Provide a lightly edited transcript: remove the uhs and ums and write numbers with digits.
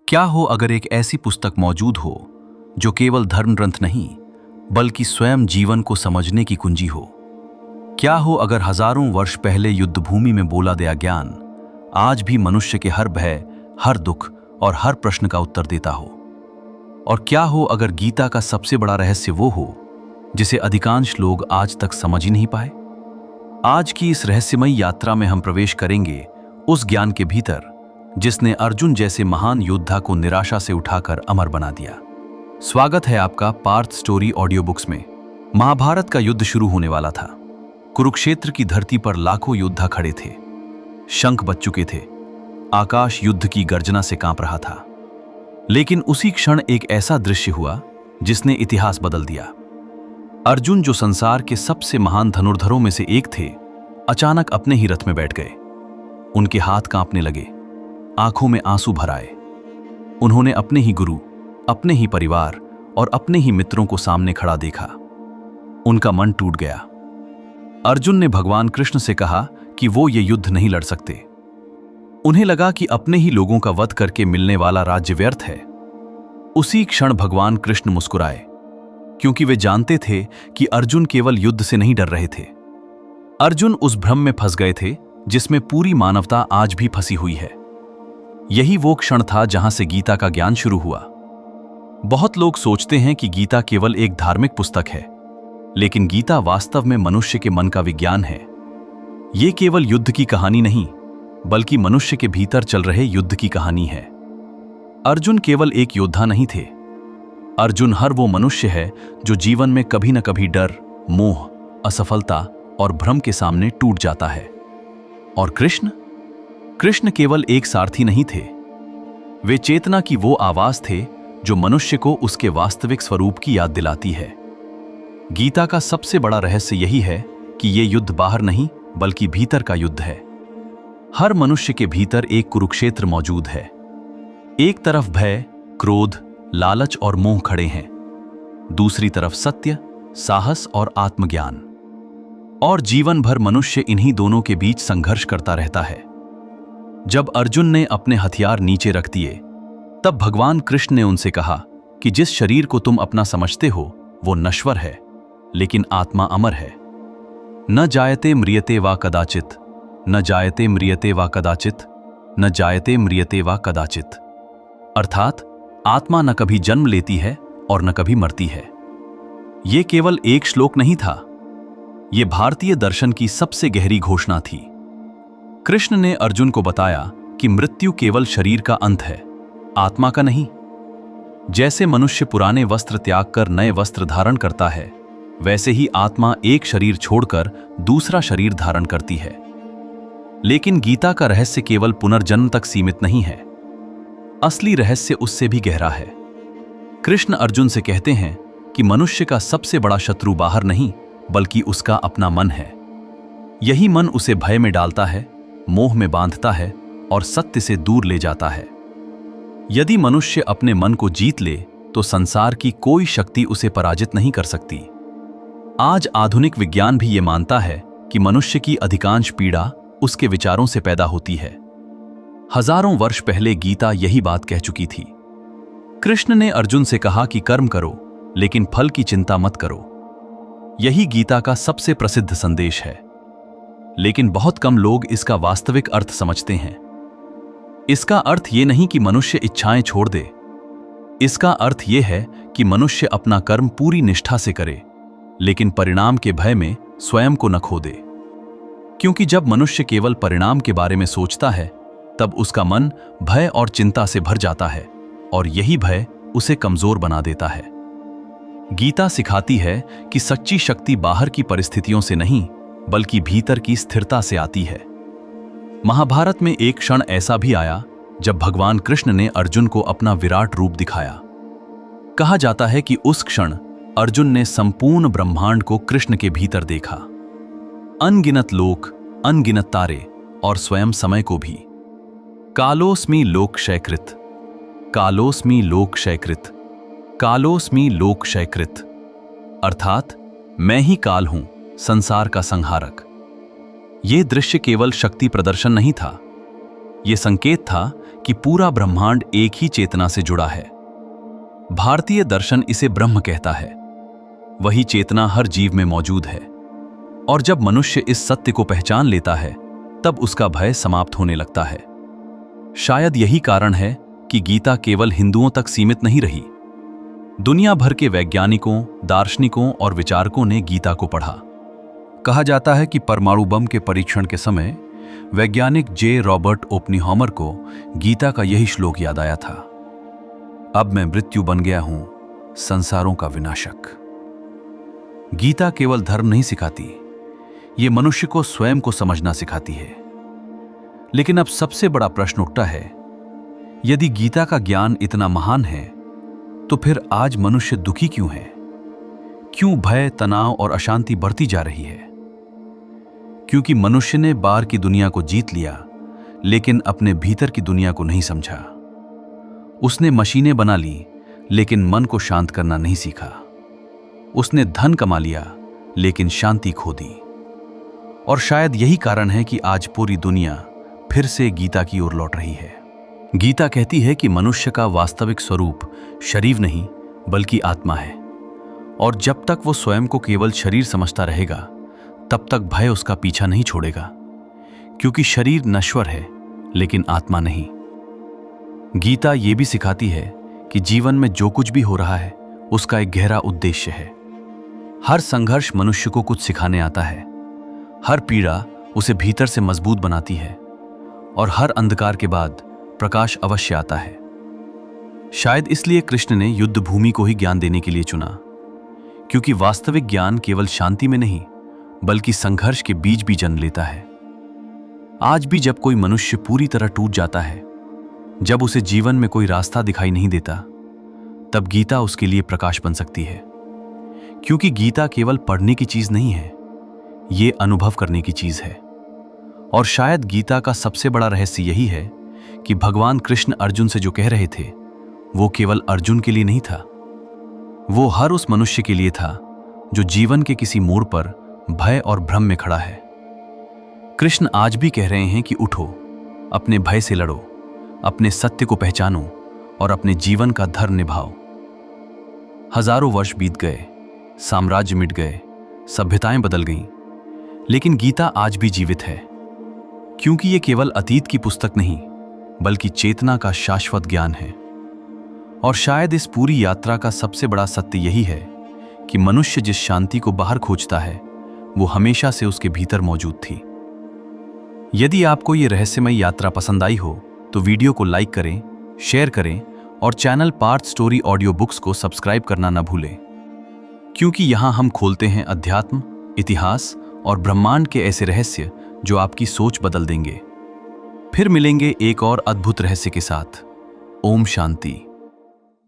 क्या हो अगर एक ऐसी पुस्तक मौजूद हो जो केवल धर्म ग्रंथ नहीं बल्कि स्वयं जीवन को समझने की कुंजी हो। क्या हो अगर हजारों वर्ष पहले युद्ध भूमि में बोला गया ज्ञान आज भी मनुष्य के हर भय, हर दुख और हर प्रश्न का उत्तर देता हो। और क्या हो अगर गीता का सबसे बड़ा रहस्य वो हो जिसे अधिकांश लोग आज तक समझ ही नहीं पाए। आज की इस रहस्यमयी यात्रा में हम प्रवेश करेंगे उस ज्ञान के भीतर जिसने अर्जुन जैसे महान योद्धा को निराशा से उठाकर अमर बना दिया। स्वागत है आपका पार्थ स्टोरी ऑडियो बुक्स में। महाभारत का युद्ध शुरू होने वाला था। कुरुक्षेत्र की धरती पर लाखों योद्धा खड़े थे। शंख बज चुके थे। आकाश युद्ध की गर्जना से कांप रहा था। लेकिन उसी क्षण एक ऐसा दृश्य हुआ जिसने इतिहास बदल दिया। अर्जुन, जो संसार के सबसे महान धनुर्धरों में से एक थे, अचानक अपने ही रथ में बैठ गए। उनके हाथ कांपने लगे, आंखों में आंसू भर आए। उन्होंने अपने ही गुरु, अपने ही परिवार और अपने ही मित्रों को सामने खड़ा देखा। उनका मन टूट गया। अर्जुन ने भगवान कृष्ण से कहा कि वो ये युद्ध नहीं लड़ सकते। उन्हें लगा कि अपने ही लोगों का वध करके मिलने वाला राज्य व्यर्थ है। उसी क्षण भगवान कृष्ण मुस्कुराए, क्योंकि वे जानते थे कि अर्जुन केवल युद्ध से नहीं डर रहे थे। अर्जुन उस भ्रम में फंस गए थे जिसमें पूरी मानवता आज भी फंसी हुई है। यही वो क्षण था जहां से गीता का ज्ञान शुरू हुआ। बहुत लोग सोचते हैं कि गीता केवल एक धार्मिक पुस्तक है, लेकिन गीता वास्तव में मनुष्य के मन का विज्ञान है। ये केवल युद्ध की कहानी नहीं, बल्कि मनुष्य के भीतर चल रहे युद्ध की कहानी है। अर्जुन केवल एक योद्धा नहीं थे। अर्जुन हर वो मनुष्य है जो जीवन में कभी न कभी डर, मोह, असफलता और भ्रम के सामने टूट जाता है। और कृष्ण केवल एक सारथी नहीं थे। वे चेतना की वो आवाज थे जो मनुष्य को उसके वास्तविक स्वरूप की याद दिलाती है। गीता का सबसे बड़ा रहस्य यही है कि ये युद्ध बाहर नहीं बल्कि भीतर का युद्ध है। हर मनुष्य के भीतर एक कुरुक्षेत्र मौजूद है। एक तरफ भय, क्रोध, लालच और मोह खड़े हैं। दूसरी तरफ सत्य, साहस और आत्मज्ञान। और जीवन भर मनुष्य इन्हीं दोनों के बीच संघर्ष करता रहता है। जब अर्जुन ने अपने हथियार नीचे रख दिए, तब भगवान कृष्ण ने उनसे कहा कि जिस शरीर को तुम अपना समझते हो वो नश्वर है, लेकिन आत्मा अमर है। न जायते म्रियते वा कदाचित, न जायते म्रियते वा कदाचित, न जायते म्रियते वा कदाचित। अर्थात आत्मा न कभी जन्म लेती है और न कभी मरती है। ये केवल एक श्लोक नहीं था, ये भारतीय दर्शन की सबसे गहरी घोषणा थी। कृष्ण ने अर्जुन को बताया कि मृत्यु केवल शरीर का अंत है, आत्मा का नहीं। जैसे मनुष्य पुराने वस्त्र त्याग कर नए वस्त्र धारण करता है, वैसे ही आत्मा एक शरीर छोड़कर दूसरा शरीर धारण करती है। लेकिन गीता का रहस्य केवल पुनर्जन्म तक सीमित नहीं है। असली रहस्य उससे भी गहरा है। कृष्ण अर्जुन से कहते हैं कि मनुष्य का सबसे बड़ा शत्रु बाहर नहीं बल्कि उसका अपना मन है। यही मन उसे भय में डालता है, मोह में बांधता है और सत्य से दूर ले जाता है। यदि मनुष्य अपने मन को जीत ले तो संसार की कोई शक्ति उसे पराजित नहीं कर सकती। आज आधुनिक विज्ञान भी ये मानता है कि मनुष्य की अधिकांश पीड़ा उसके विचारों से पैदा होती है। हजारों वर्ष पहले गीता यही बात कह चुकी थी। कृष्ण ने अर्जुन से कहा कि कर्म करो, लेकिन फल की चिंता मत करो। यही गीता का सबसे प्रसिद्ध संदेश है। लेकिन बहुत कम लोग इसका वास्तविक अर्थ समझते हैं। इसका अर्थ ये नहीं कि मनुष्य इच्छाएं छोड़ दे। इसका अर्थ ये है कि मनुष्य अपना कर्म पूरी निष्ठा से करे, लेकिन परिणाम के भय में स्वयं को न खो दे। क्योंकि जब मनुष्य केवल परिणाम के बारे में सोचता है, तब उसका मन भय और चिंता से भर जाता है, और यही भय उसे कमजोर बना देता है। गीता सिखाती है कि सच्ची शक्ति बाहर की परिस्थितियों से नहीं बल्कि भीतर की स्थिरता से आती है। महाभारत में एक क्षण ऐसा भी आया जब भगवान कृष्ण ने अर्जुन को अपना विराट रूप दिखाया। कहा जाता है कि उस क्षण अर्जुन ने संपूर्ण ब्रह्मांड को कृष्ण के भीतर देखा। अनगिनत लोक, अनगिनत तारे और स्वयं समय को भी। कालोस्मि लोक क्षयकृत, कालोस्मि लोक क्षयकृत, कालोस्मि लोक क्षयकृत। अर्थात मैं ही काल हूं, संसार का संहारक। यह दृश्य केवल शक्ति प्रदर्शन नहीं था, यह संकेत था कि पूरा ब्रह्मांड एक ही चेतना से जुड़ा है। भारतीय दर्शन इसे ब्रह्म कहता है। वही चेतना हर जीव में मौजूद है, और जब मनुष्य इस सत्य को पहचान लेता है तब उसका भय समाप्त होने लगता है। शायद यही कारण है कि गीता केवल हिंदुओं तक सीमित नहीं रही। दुनिया भर के वैज्ञानिकों, दार्शनिकों और विचारकों ने गीता को पढ़ा। कहा जाता है कि परमाणु बम के परीक्षण के समय वैज्ञानिक जे. रॉबर्ट ओपनहाइमर को गीता का यही श्लोक याद आया था, अब मैं मृत्यु बन गया हूं, संसारों का विनाशक। गीता केवल धर्म नहीं सिखाती, ये मनुष्य को स्वयं को समझना सिखाती है। लेकिन अब सबसे बड़ा प्रश्न उठता है, यदि गीता का ज्ञान इतना महान है तो फिर आज मनुष्य दुखी क्यों है? क्यों भय, तनाव और अशांति बढ़ती जा रही है? क्योंकि मनुष्य ने बाहर की दुनिया को जीत लिया, लेकिन अपने भीतर की दुनिया को नहीं समझा। उसने मशीनें बना ली, लेकिन मन को शांत करना नहीं सीखा। उसने धन कमा लिया, लेकिन शांति खो दी। और शायद यही कारण है कि आज पूरी दुनिया फिर से गीता की ओर लौट रही है। गीता कहती है कि मनुष्य का वास्तविक स्वरूप शरीर नहीं बल्कि आत्मा है, और जब तक वो स्वयं को केवल शरीर समझता रहेगा तब तक भय उसका पीछा नहीं छोड़ेगा, क्योंकि शरीर नश्वर है लेकिन आत्मा नहीं। गीता ये भी सिखाती है कि जीवन में जो कुछ भी हो रहा है उसका एक गहरा उद्देश्य है। हर संघर्ष मनुष्य को कुछ सिखाने आता है, हर पीड़ा उसे भीतर से मजबूत बनाती है, और हर अंधकार के बाद प्रकाश अवश्य आता है। शायद इसलिए कृष्ण ने युद्ध भूमि को ही ज्ञान देने के लिए चुना, क्योंकि वास्तविक ज्ञान केवल शांति में नहीं बल्कि संघर्ष के बीच भी जन्म लेता है। आज भी जब कोई मनुष्य पूरी तरह टूट जाता है, जब उसे जीवन में कोई रास्ता दिखाई नहीं देता, तब गीता उसके लिए प्रकाश बन सकती है। क्योंकि गीता केवल पढ़ने की चीज नहीं है, ये अनुभव करने की चीज है। और शायद गीता का सबसे बड़ा रहस्य यही है कि भगवान कृष्ण अर्जुन से जो कह रहे थे वो केवल अर्जुन के लिए नहीं था, वो हर उस मनुष्य के लिए था जो जीवन के किसी मोड़ पर भय और भ्रम में खड़ा है। कृष्ण आज भी कह रहे हैं कि उठो, अपने भय से लड़ो, अपने सत्य को पहचानो और अपने जीवन का धर्म निभाओ। हजारों वर्ष बीत गए, साम्राज्य मिट गए, सभ्यताएं बदल गईं, लेकिन गीता आज भी जीवित है, क्योंकि ये केवल अतीत की पुस्तक नहीं बल्कि चेतना का शाश्वत ज्ञान है। और शायद इस पूरी यात्रा का सबसे बड़ा सत्य यही है कि मनुष्य जिस शांति को बाहर खोजता है वो हमेशा से उसके भीतर मौजूद थी। यदि आपको ये रहस्यमय यात्रा पसंद आई हो तो वीडियो को लाइक करें, शेयर करें और channel Parth story audio books को सब्सक्राइब करना न भूलें, क्योंकि यहाँ हम खोलते हैं अध्यात्म, इतिहास और ब्रह्मांड के ऐसे रहस्य जो आपकी सोच बदल देंगे। फिर मिलेंगे एक और अद्भुत रहस्य के साथ। ओम शांति।